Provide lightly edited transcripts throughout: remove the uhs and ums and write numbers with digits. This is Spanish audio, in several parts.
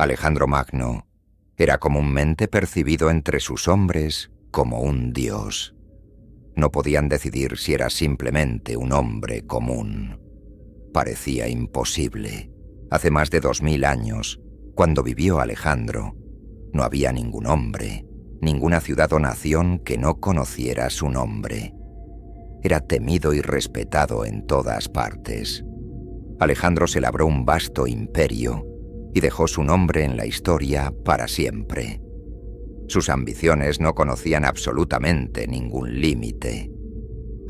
Alejandro Magno era comúnmente percibido entre sus hombres como un dios. No podían decidir si era simplemente un hombre común. Parecía imposible. Hace más de 2000 años, cuando vivió Alejandro, no había ningún hombre, ninguna ciudad o nación que no conociera su nombre. Era temido y respetado en todas partes. Alejandro se labró un vasto imperio y dejó su nombre en la historia para siempre. Sus ambiciones no conocían absolutamente ningún límite.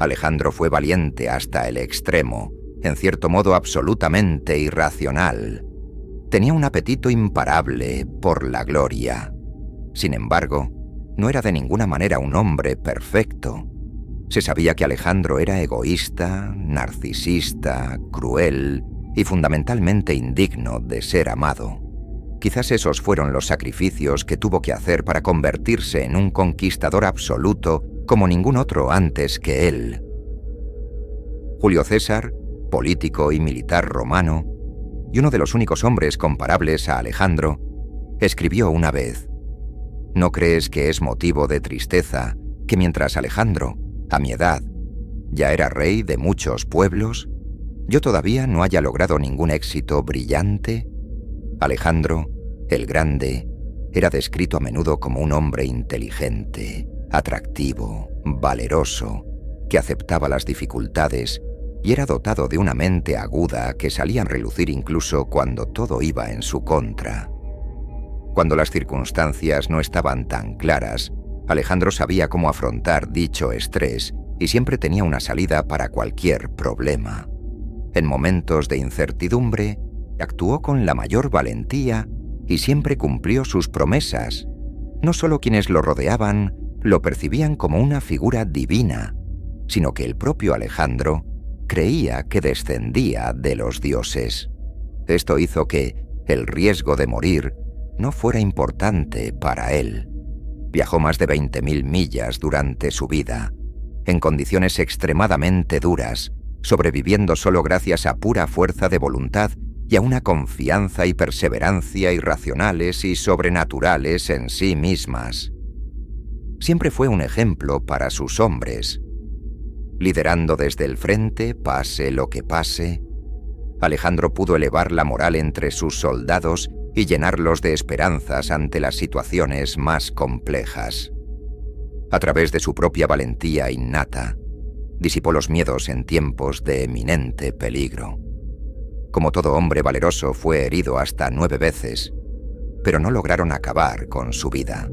Alejandro fue valiente hasta el extremo, en cierto modo absolutamente irracional. Tenía un apetito imparable por la gloria. Sin embargo, no era de ninguna manera un hombre perfecto. Se sabía que Alejandro era egoísta, narcisista, cruel y fundamentalmente indigno de ser amado. Quizás esos fueron los sacrificios que tuvo que hacer para convertirse en un conquistador absoluto como ningún otro antes que él. Julio César, político y militar romano, y uno de los únicos hombres comparables a Alejandro, escribió una vez: ¿No crees que es motivo de tristeza que mientras Alejandro, a mi edad, ya era rey de muchos pueblos, yo todavía no haya logrado ningún éxito brillante? Alejandro, el Grande, era descrito a menudo como un hombre inteligente, atractivo, valeroso, que aceptaba las dificultades y era dotado de una mente aguda que salía a relucir incluso cuando todo iba en su contra. Cuando las circunstancias no estaban tan claras, Alejandro sabía cómo afrontar dicho estrés y siempre tenía una salida para cualquier problema. En momentos de incertidumbre, actuó con la mayor valentía y siempre cumplió sus promesas. No solo quienes lo rodeaban lo percibían como una figura divina, sino que el propio Alejandro creía que descendía de los dioses. Esto hizo que el riesgo de morir no fuera importante para él. Viajó más de 20.000 millas durante su vida, en condiciones extremadamente duras, sobreviviendo solo gracias a pura fuerza de voluntad y a una confianza y perseverancia irracionales y sobrenaturales en sí mismas. Siempre fue un ejemplo para sus hombres. Liderando desde el frente, pase lo que pase, Alejandro pudo elevar la moral entre sus soldados y llenarlos de esperanzas ante las situaciones más complejas. A través de su propia valentía innata, disipó los miedos en tiempos de eminente peligro. Como todo hombre valeroso, fue herido hasta 9 veces, pero no lograron acabar con su vida.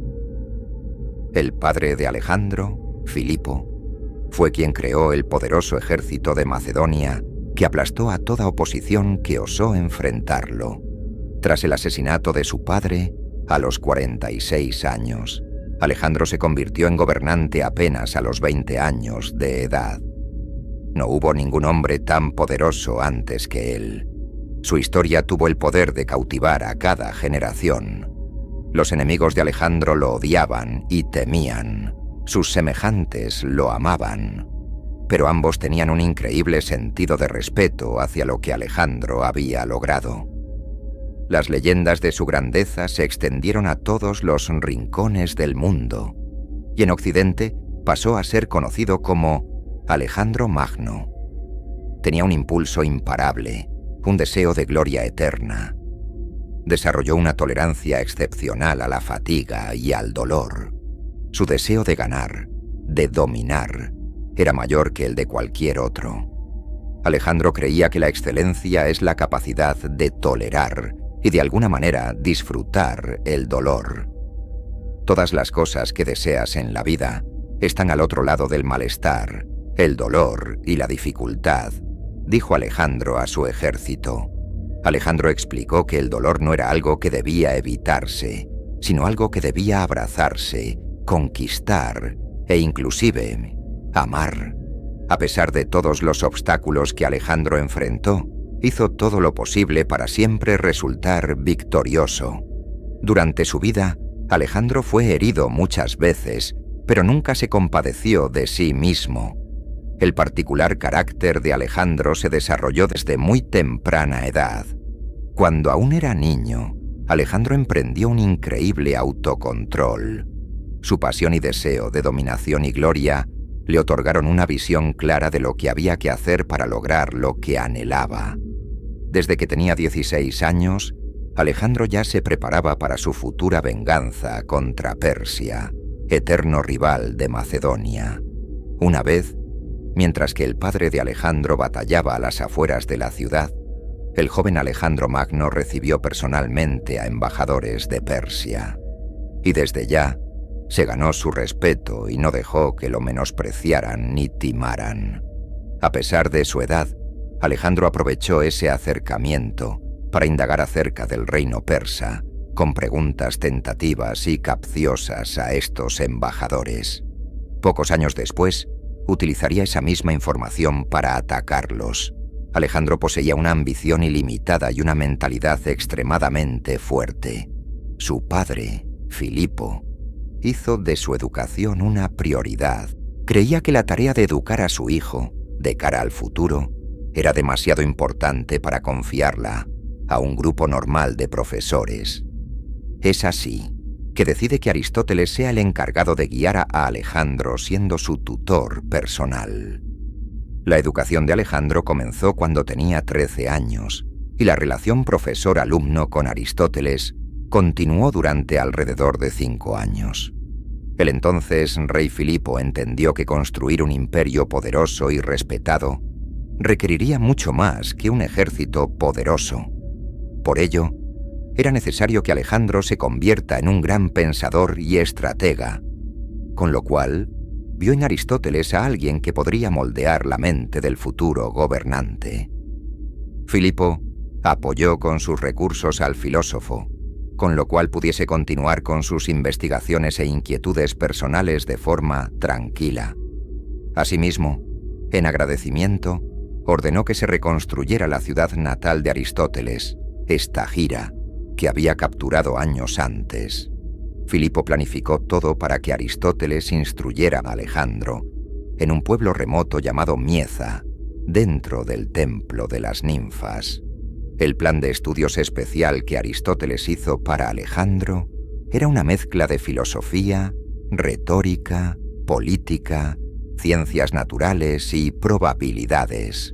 El padre de Alejandro, Filipo, fue quien creó el poderoso ejército de Macedonia que aplastó a toda oposición que osó enfrentarlo. Tras el asesinato de su padre, a los 46 años, Alejandro se convirtió en gobernante apenas a los 20 años de edad. No hubo ningún hombre tan poderoso antes que él. Su historia tuvo el poder de cautivar a cada generación. Los enemigos de Alejandro lo odiaban y temían. Sus semejantes lo amaban. Pero ambos tenían un increíble sentido de respeto hacia lo que Alejandro había logrado. Las leyendas de su grandeza se extendieron a todos los rincones del mundo, y en Occidente pasó a ser conocido como Alejandro Magno. Tenía un impulso imparable, un deseo de gloria eterna. Desarrolló una tolerancia excepcional a la fatiga y al dolor. Su deseo de ganar, de dominar, era mayor que el de cualquier otro. Alejandro creía que la excelencia es la capacidad de tolerar y de alguna manera disfrutar el dolor. Todas las cosas que deseas en la vida están al otro lado del malestar, el dolor y la dificultad, dijo Alejandro a su ejército. Alejandro explicó que el dolor no era algo que debía evitarse, sino algo que debía abrazarse, conquistar e inclusive amar. A pesar de todos los obstáculos que Alejandro enfrentó, hizo todo lo posible para siempre resultar victorioso. Durante su vida, Alejandro fue herido muchas veces, pero nunca se compadeció de sí mismo. El particular carácter de Alejandro se desarrolló desde muy temprana edad. Cuando aún era niño, Alejandro emprendió un increíble autocontrol. Su pasión y deseo de dominación y gloria le otorgaron una visión clara de lo que había que hacer para lograr lo que anhelaba. Desde que tenía 16 años, Alejandro ya se preparaba para su futura venganza contra Persia, eterno rival de Macedonia. Una vez, mientras que el padre de Alejandro batallaba a las afueras de la ciudad, el joven Alejandro Magno recibió personalmente a embajadores de Persia. Y desde ya, se ganó su respeto y no dejó que lo menospreciaran ni timaran. A pesar de su edad, Alejandro aprovechó ese acercamiento para indagar acerca del reino persa, con preguntas tentativas y capciosas a estos embajadores. Pocos años después, utilizaría esa misma información para atacarlos. Alejandro poseía una ambición ilimitada y una mentalidad extremadamente fuerte. Su padre, Filipo, hizo de su educación una prioridad. Creía que la tarea de educar a su hijo, de cara al futuro, era demasiado importante para confiarla a un grupo normal de profesores. Es así que decide que Aristóteles sea el encargado de guiar a Alejandro siendo su tutor personal. La educación de Alejandro comenzó cuando tenía 13 años y la relación profesor-alumno con Aristóteles continuó durante alrededor de 5 años. El entonces rey Filipo entendió que construir un imperio poderoso y respetado requeriría mucho más que un ejército poderoso. Por ello, era necesario que Alejandro se convierta en un gran pensador y estratega, con lo cual vio en Aristóteles a alguien que podría moldear la mente del futuro gobernante. Filipo apoyó con sus recursos al filósofo, con lo cual pudiese continuar con sus investigaciones e inquietudes personales de forma tranquila. Asimismo, en agradecimiento, ordenó que se reconstruyera la ciudad natal de Aristóteles, Estagira, que había capturado años antes. Filipo planificó todo para que Aristóteles instruyera a Alejandro en un pueblo remoto llamado Mieza, dentro del templo de las ninfas. El plan de estudios especial que Aristóteles hizo para Alejandro era una mezcla de filosofía, retórica, política, ciencias naturales y probabilidades.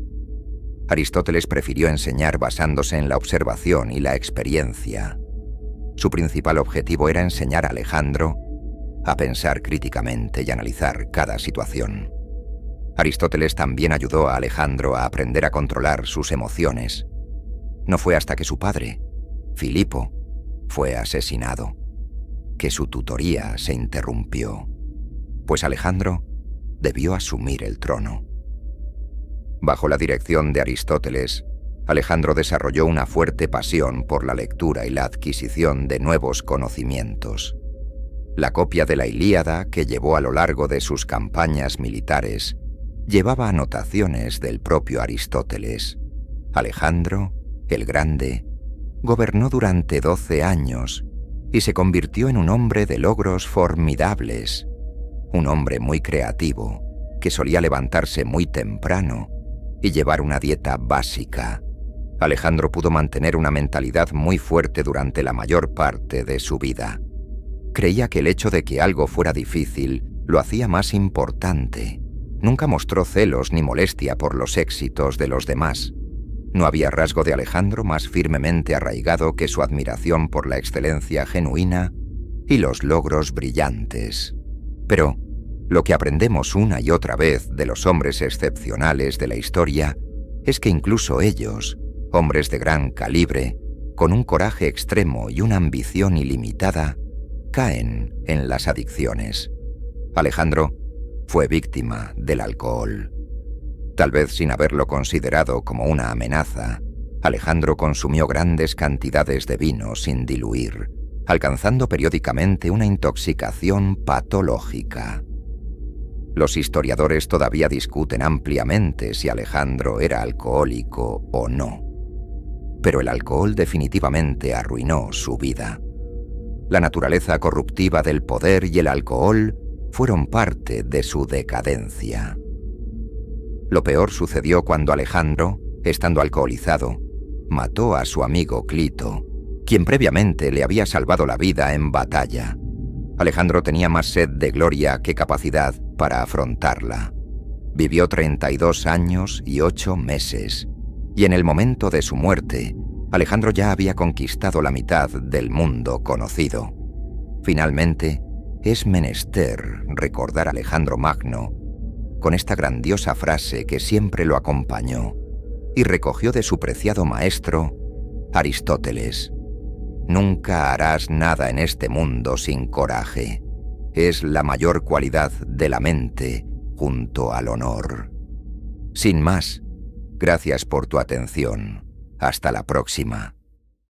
Aristóteles prefirió enseñar basándose en la observación y la experiencia. Su principal objetivo era enseñar a Alejandro a pensar críticamente y analizar cada situación. Aristóteles también ayudó a Alejandro a aprender a controlar sus emociones. No fue hasta que su padre, Filipo, fue asesinado, que su tutoría se interrumpió, pues Alejandro debió asumir el trono. Bajo la dirección de Aristóteles, Alejandro desarrolló una fuerte pasión por la lectura y la adquisición de nuevos conocimientos. La copia de la Ilíada que llevó a lo largo de sus campañas militares llevaba anotaciones del propio Aristóteles. Alejandro, el Grande, gobernó durante 12 años y se convirtió en un hombre de logros formidables, un hombre muy creativo que solía levantarse muy temprano y llevar una dieta básica. Alejandro pudo mantener una mentalidad muy fuerte durante la mayor parte de su vida. Creía que el hecho de que algo fuera difícil lo hacía más importante. Nunca mostró celos ni molestia por los éxitos de los demás. No había rasgo de Alejandro más firmemente arraigado que su admiración por la excelencia genuina y los logros brillantes. Pero lo que aprendemos una y otra vez de los hombres excepcionales de la historia es que incluso ellos, hombres de gran calibre, con un coraje extremo y una ambición ilimitada, caen en las adicciones. Alejandro fue víctima del alcohol. Tal vez sin haberlo considerado como una amenaza, Alejandro consumió grandes cantidades de vino sin diluir, alcanzando periódicamente una intoxicación patológica. Los historiadores todavía discuten ampliamente si Alejandro era alcohólico o no. Pero el alcohol definitivamente arruinó su vida. La naturaleza corruptiva del poder y el alcohol fueron parte de su decadencia. Lo peor sucedió cuando Alejandro, estando alcoholizado, mató a su amigo Clito, quien previamente le había salvado la vida en batalla. Alejandro tenía más sed de gloria que capacidad para afrontarla. Vivió 32 años y 8 meses, y en el momento de su muerte, Alejandro ya había conquistado la mitad del mundo conocido. Finalmente, es menester recordar a Alejandro Magno con esta grandiosa frase que siempre lo acompañó y recogió de su preciado maestro, Aristóteles: «Nunca harás nada en este mundo sin coraje. Es la mayor cualidad de la mente junto al honor». Sin más, gracias por tu atención. Hasta la próxima.